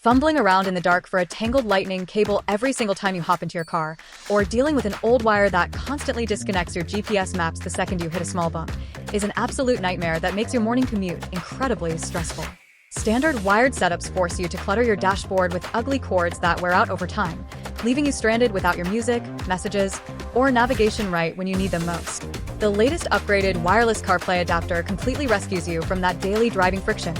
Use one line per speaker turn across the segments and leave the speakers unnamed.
Fumbling around in the dark for a tangled lightning cable every single time you hop into your car, or dealing with an old wire that constantly disconnects your GPS maps the second you hit a small bump, is an absolute nightmare that makes your morning commute incredibly stressful. Standard wired setups force you to clutter your dashboard with ugly cords that wear out over time, leaving you stranded without your music, messages, or navigation right when you need them most. The latest upgraded Wireless CarPlay Adapter completely rescues you from that daily driving friction,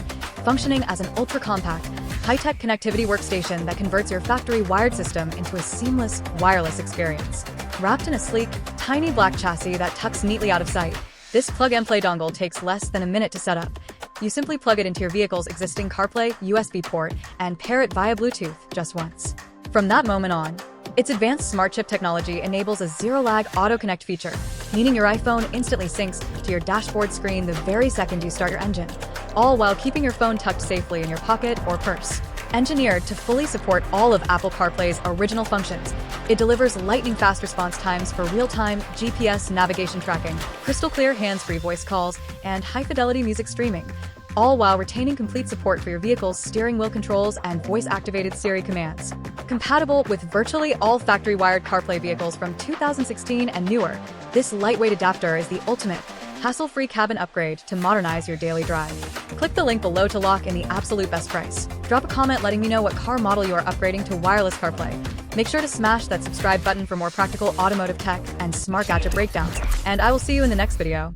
functioning as an ultra-compact, high-tech connectivity workstation that converts your factory wired system into a seamless wireless experience. Wrapped in a sleek, tiny black chassis that tucks neatly out of sight, this plug-and-play dongle takes less than a minute to set up. You simply plug it into your vehicle's existing CarPlay USB port and pair it via Bluetooth just once. From that moment on, its advanced smart chip technology enables a zero-lag auto-connect feature, meaning your iPhone instantly syncs to your dashboard screen the very second you start your engine, all while keeping your phone tucked safely in your pocket or purse. Engineered to fully support all of Apple CarPlay's original functions, it delivers lightning-fast response times for real-time GPS navigation tracking, crystal-clear hands-free voice calls, and high-fidelity music streaming, all while retaining complete support for your vehicle's steering wheel controls and voice-activated Siri commands. Compatible with virtually all factory-wired CarPlay vehicles from 2016 and newer, this lightweight adapter is the ultimate, hassle-free cabin upgrade to modernize your daily drive. Click the link below to lock in the absolute best price. Drop a comment letting me know what car model you are upgrading to wireless CarPlay. Make sure to smash that subscribe button for more practical automotive tech and smart gadget breakdowns, and I will see you in the next video.